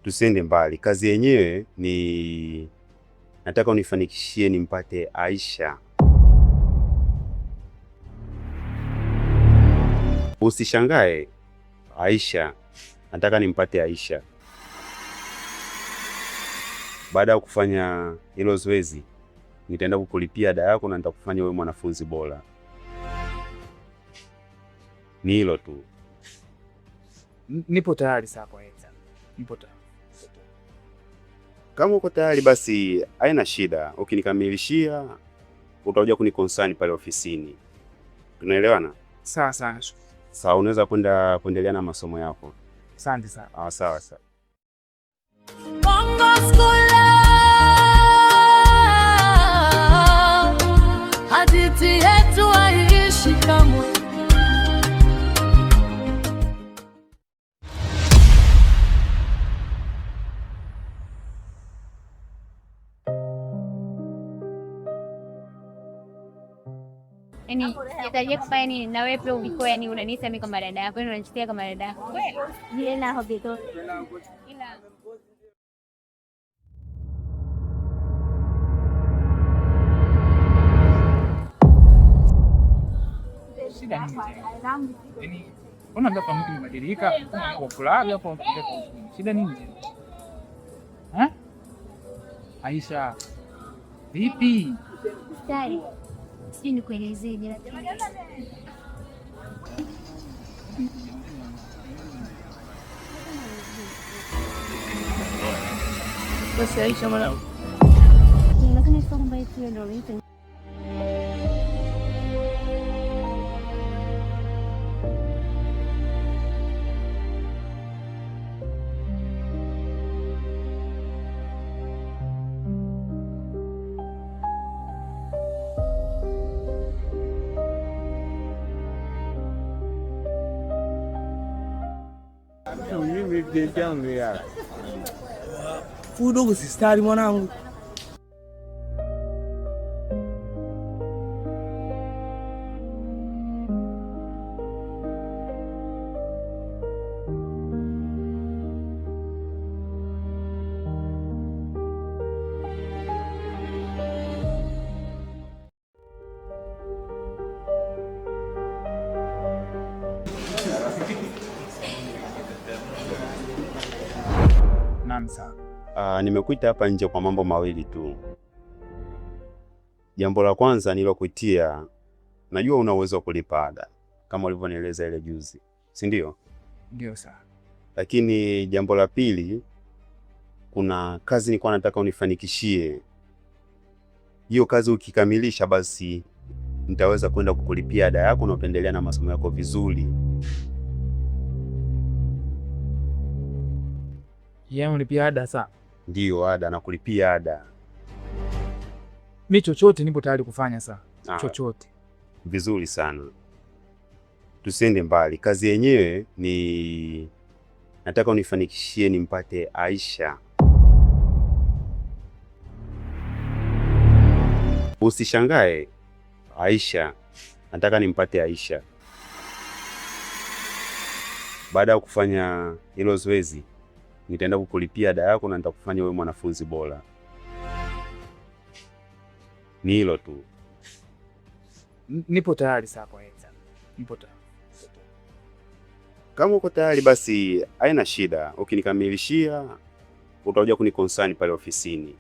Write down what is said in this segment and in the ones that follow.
tusiende mbali. Kazi yenyewe ni nataka unifanikishie nimpate Aisha. Usishangae, Aisha. Nataka nimpate Aisha. Baada ya kufanya hilo zoezi, nitaenda kukulipia ada yako na nitakufanya wewe mwanafunzi bora. Ni hilo tu. Nipo tayari sasa kwa Enza. Nipo tayari. Kama uko tayari basi haina shida. Ukinikamilishia utakuja kunikonsani pale ofisini. Tunaelewana? Sawa sawa. Sawa, unaweza kuendelea na masomo yako. Asante sana. Sawa sawa. Hadithi yetu haiishi kamwe. Yaani sitarajia kufanya nini na wewe pia ulikuwa yani unanisa mimi kama dada yako, unanichukia kama dada yako. Kweli? Ni na hobi tu. Ila shida nini? Yaani unaona kama mtu mbadilika kwa fulani hapo shida nini? Aisha. Vipi? tayari. Sijui nikuelezeje lakini basi Aisha mwanangu. lakini sio kwamba eti ndio vipi. Fudogo sistari mwanangu. Nimekuita hapa nje kwa mambo mawili tu. Jambo la kwanza nilokuitia, najua una uwezo wa kulipa ada kama ulivyonieleza ile juzi, si ndio? Ndio sawa. Lakini jambo la pili, kuna kazi nilikuwa nataka unifanikishie. Hiyo kazi ukikamilisha, basi nitaweza kwenda kukulipia ada yako na upendelea na masomo yako vizuri. Yeye unalipia ada sasa? Ndio, ada na kulipia ada. Mimi chochote nipo tayari kufanya sasa. Chochote. Vizuri sana. Tusiende mbali. Kazi yenyewe ni nataka unifanikishie nimpate Aisha. Usishangae, Aisha. Nataka nimpate Aisha. Baada ya kufanya hilo zoezi, nitaenda kukulipia ada yako na nitakufanya wewe mwanafunzi bora. Ni hilo tu. Nipo tayari sasa kwa Enza. Nipo tayari. Kama uko tayari basi haina shida. Ukinikamilishia utakuja kunikonsani pale ofisini.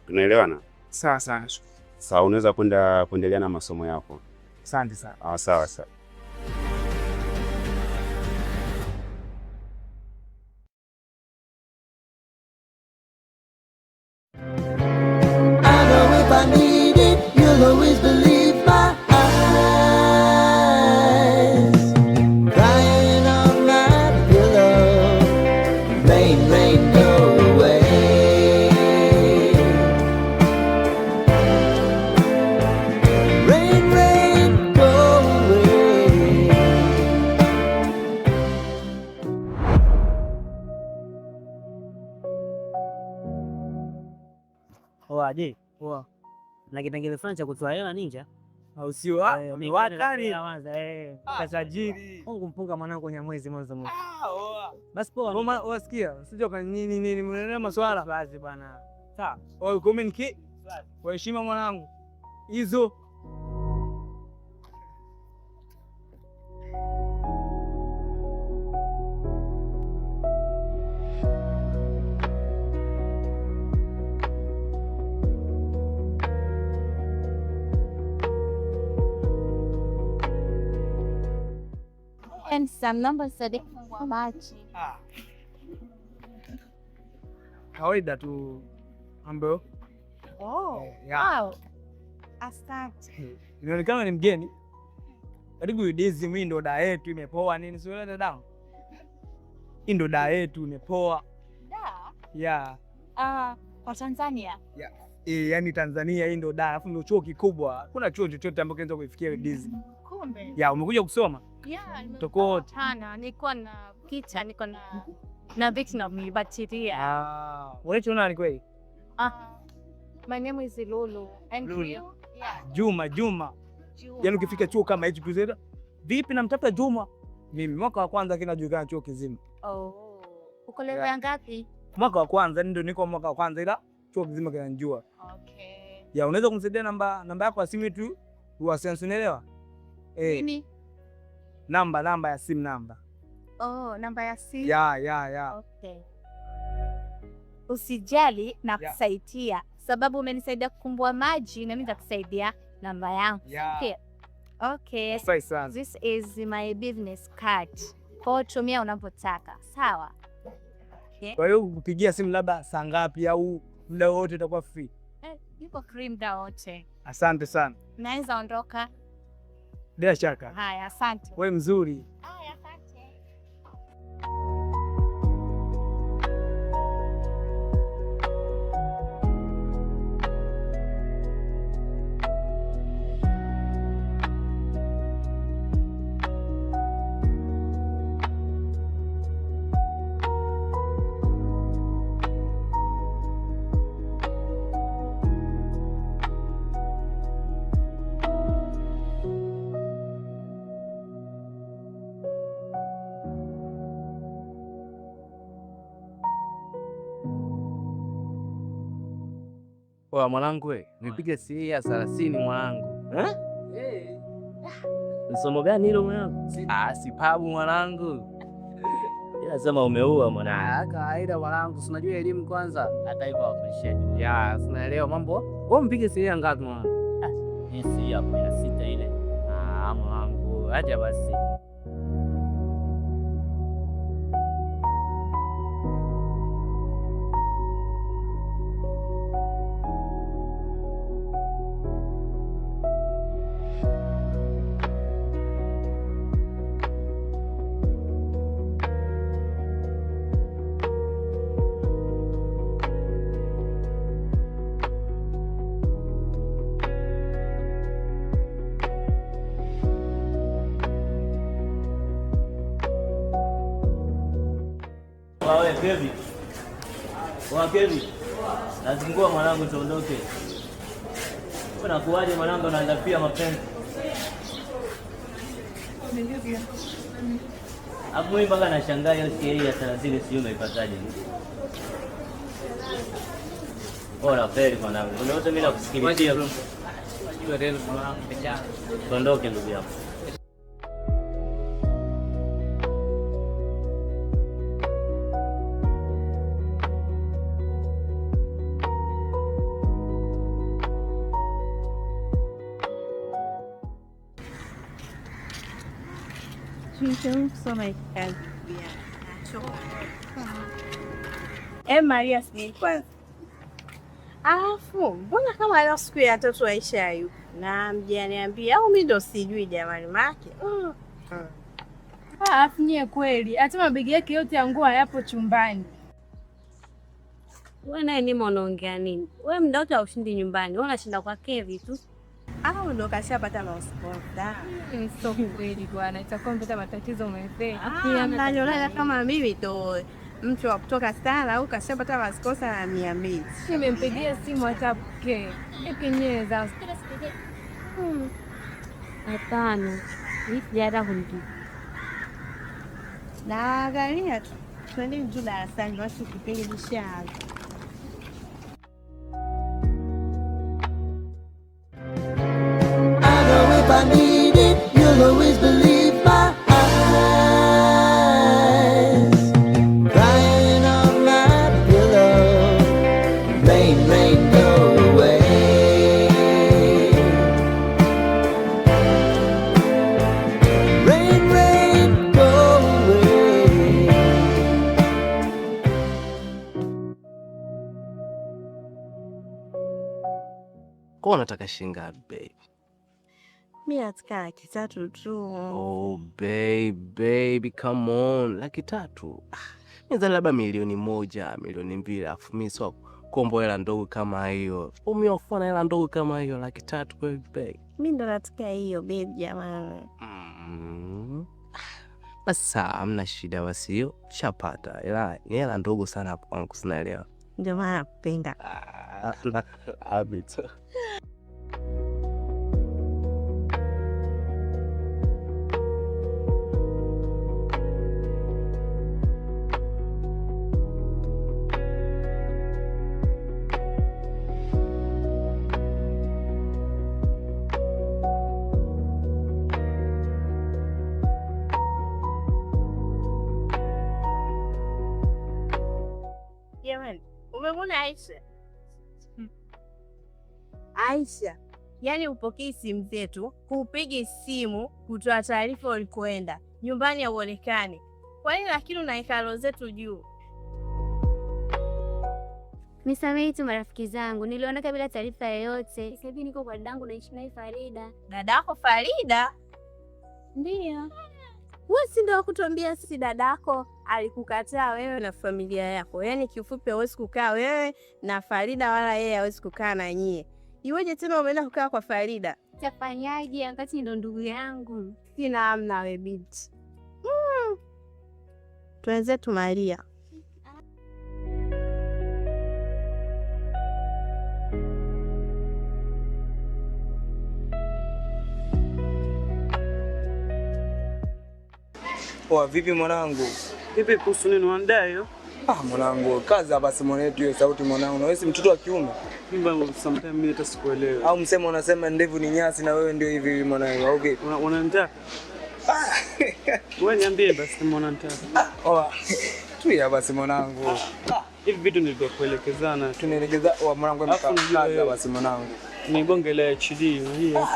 Tunaelewana? Sawa sawa. Sawa, unaweza kuendelea na masomo yako. Asante sana. Sawa sawa. I need it, you'll always believe my eyes. Crying on my pillow, rain, rain, go away. Rain, rain, go away. Waje? Poa. Na kipengele fulani cha kutoa hela ninja au sio? Ni wakani kwanza tajiri. Mungu mpunga mwanangu kwenye mwezi mwanzo. Basi poa. Mama wasikia, usije nini mwenelea maswala basi bwana. Sawa. Wewe comment kwa heshima mwanangu. Hizo And some numbers are much. kawaida tu ambayo. Oh, Yeah. wow. Asante. Inaonekana ni mgeni. Karibu Idizi, mimi ndo daa yetu imepoa nini sio ile dada? Hii ndo daa yetu imepoa. Da. Yeah. Kwa Tanzania. Yeah. Yani Tanzania hii ndo daa, alafu ndo chuo kikubwa. Kuna chuo chochote ambacho kinaweza kufikia Idizi. Kumbe. Yeah, umekuja kusoma? Yeah, Toko tana niko na picha, niko na vitu na mibatiria. Wewe unaona kweli? My name is Lulu. And Lulu. you? Yeah. Juma. Yaani ukifika chuo kama hichi kuzenda, vipi namtafuta Juma? Mimi mwaka wa kwanza kinajulikana chuo kizima. Oh. Uko level ya ngapi? Mwaka wa kwanza ndio niko mwaka wa kwanza ila chuo kizima kinanijua. Okay. Ya unaweza kumsaidia namba yako ya simu tu uwasiliane, unaelewa? Nini? Namba ya simu namba. Oh, namba ya simu. Ya. Okay. Usijali na kusaidia sababu umenisaidia kukumbua maji na mimi nitakusaidia namba yangu. Yeah. Okay. Sasa. This is my business card. Kwa tumia unapotaka. Sawa? Okay. Kwa hiyo kupigia simu labda saa ngapi au muda wote utakuwa free? Yuko free muda wote. Asante sana. Naweza ondoka. Bila shaka. Haya, asante. Wewe mzuri. Haya, asante. Poa mwanangu wewe, nipige si ya 30 mwanangu. Msomo gani hilo mwanangu? Si pabu mwanangu. Ila sema umeua mwanangu. Kawaida mwanangu, si unajua elimu kwanza. Hata hivyo appreciate. Ya, sinaelewa mambo. Wewe mpige si ya ngapi mwanangu? Si ya 16 ile. Mwanangu, acha basi. Kevi. Nazingua mwanangu tuondoke. Kuna kuwaje mwanangu anaanza pia mapenzi. Hapo mimi mpaka nashangaa hiyo CA ya 30 sio umeipataje? Bora feri mwanangu. Unaweza mimi nakusikilizia. Unajua tena mwanangu pekee. Tuondoke ndugu yangu. Maria sijui kwanza. Alafu mbona kama leo siku ya tatu Aisha hayupo na mjaniambia au mimi ndo sijui jamani make. Alafu nyie kweli hata mabegi yake yote ya nguo hayapo chumbani. Wewe naye nimo unaongea nini? Wewe muda wote haushindi nyumbani. Wewe unashinda kwa Kevi tu. Au ndo kashapata mausponda. Sio kweli bwana, itakuwa mpata matatizo mzee. Nalala kama mimi to mtu wa kutoka Stara au kashapata maskosa na 200. Nimempigia simu atapokee. Ekenyeza. Hapana. Hii jara hundi. Naangalia tu. Twende juu darasani watu kipindi kishaanza. I know if I need it, you'll always believe my eyes. Crying on my pillow, rain, rain, go away. Rain, rain, go away. Kwa unataka shilingi ngapi baby? Mimi nataka 3 tu. Oh baby, come on. 300. Mimi labda 1,000,000, 2,000,000, afu mimi sio kombo hela ndogo kama hiyo. Umeofana hela ndogo kama hiyo 300 baby. Mimi ndo nataka hiyo baby jamani. Basi hamna shida basi hiyo chapata. Hela ndogo sana hapo kwangu sinaelewa. Ndio maana nakupenda. Habit. Jamani, umemwona Aisha? Aisha, yani upokei simu zetu, kupigi simu, kutoa taarifa ulikoenda, nyumbani hauonekani. Kwa nini lakini unaika roho zetu juu? Nisamehe tu marafiki zangu, niliondoka bila taarifa yoyote. Sasa hivi niko kwa dadangu naishi naye Farida. Dadako Farida? Ndio. Wewe si ndio kutuambia sisi dadako alikukataa wewe na familia yako. Yaani kifupi hawezi kukaa wewe na Farida wala yeye hawezi kukaa na nyie. Iweje tena umeenda kukaa kwa Farida? Tafanyaje wakati ndo ndugu yangu? Sina amna wewe binti. Tuanze tu Maria. Poa, vipi mwanangu? Vipi kuhusu nini unadai hiyo? Mwanangu, kaza basi mwanetu hiyo sauti mwanangu. Na wewe si mtoto wa kiume? Mimi sometimes mimi hata sikuelewi. Au msemo unasema ndevu ni nyasi na wewe ndio hivi mwanangu, au vipi? Unanitaka? Wewe niambie basi kama unanitaka. Tulia basi mwanangu. Hivi vitu nilivyokuelekezana. Tunaelekeza mwanangu mkaza basi mwanangu. Ni bonge la HD unajua.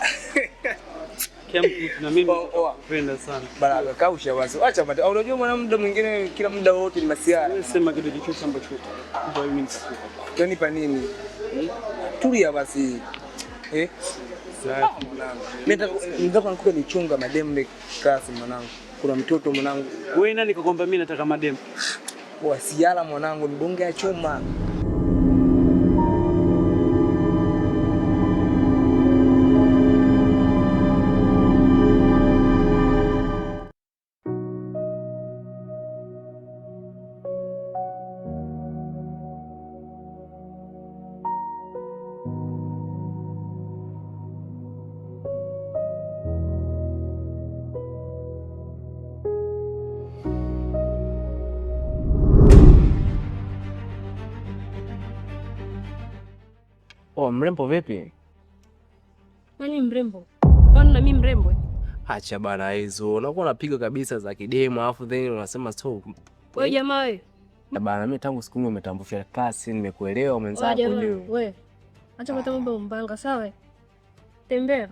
Kiamku na mimi napenda sana. Baraka kausha basi. Acha basi. Unajua mwana muda mwingine kila muda wote ni masiara. Wewe sema kitu chochote ambacho kwa mimi nitakupa. Unanipa nini? Tulia basi. Sawa. Mimi nataka nikupe nichunga mademu kasi mwanangu. Kuna mtoto mwanangu. Wewe nani kakwambia mimi nataka mademu? Wasiala mwanangu ni bonge ya chuma. Mrembo vipi? Nani mrembo? Kwani na mimi mrembo? Acha bana hizo. Unakuwa unapiga kabisa za kidemu alafu then unasema so. Wewe jamaa wewe. Bana mimi tangu siku umetambusha klasi nimekuelewa mwenzako ndio. Wewe. Acha kwa mambo mbanga sawa? Tembea.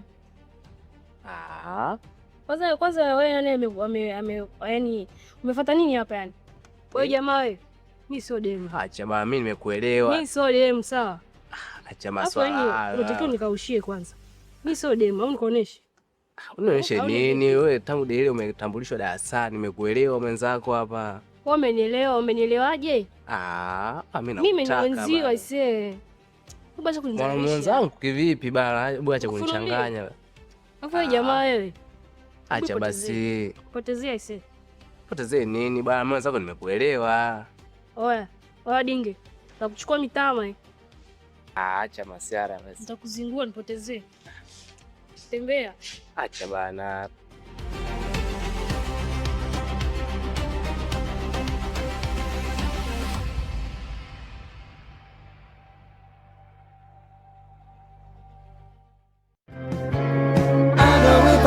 Kwanza wewe yani yani umefuata nini hapa yani? Wewe jamaa wewe. Mimi sio demu. Acha bana mimi nimekuelewa. Mimi sio demu sawa? Acha maswala. Unatakiwa nikaushie kwanza. Mimi sio demu, au nikuoneshe? Unaonesha nini? Wewe tangu ile umetambulishwa darasani nimekuelewa mwenzako hapa. Wewe umenielewa, umenielewaje? Mimi nimwenziwa ise. Basi kunichanganya. Mwenzangu kivipi bana? Hebu acha kunichanganya. Hapo jamaa wewe. Acha basi. Potezea ise. Potezea nini bana? Mwenzako nimekuelewa. Oya dinge. Nakuchukua mitama. Acha masiara basi. Nitakuzingua nipotezee. Tembea. Acha bana.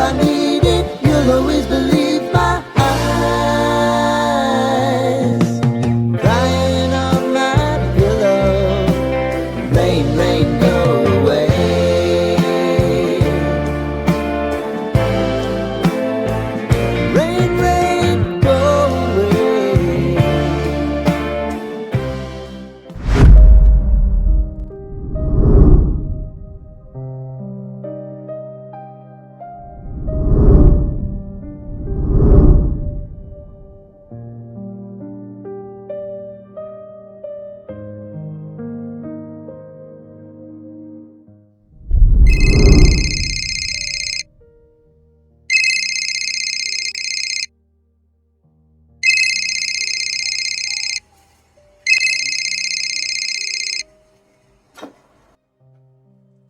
I need it, you'll always believe my eyes. Crying on my pillow, rain, rain, go away. Rain, rain, go away.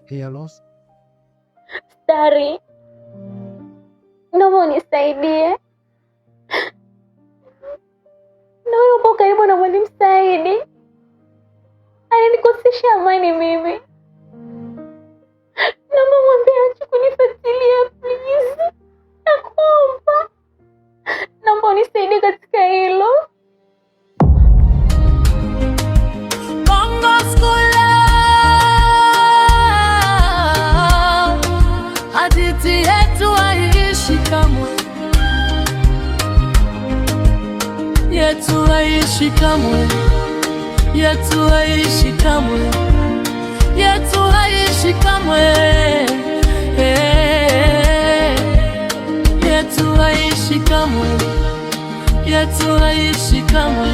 Hey, Alos. Dari, naomba unisaidie. Na wewe upo karibu na Mwalimu Saidi. Ananikosesha amani mimi. Naomba mwambie aache kunifuatilia please. Nakuomba. Naomba unisaidie katika hilo. Hadithi yetu haiishi kamwe, yetu haiishi kamwe, yetu haiishi kamwe, yetu haiishi kamwe, yetu haiishi kamwe, yetu haiishi kamwe.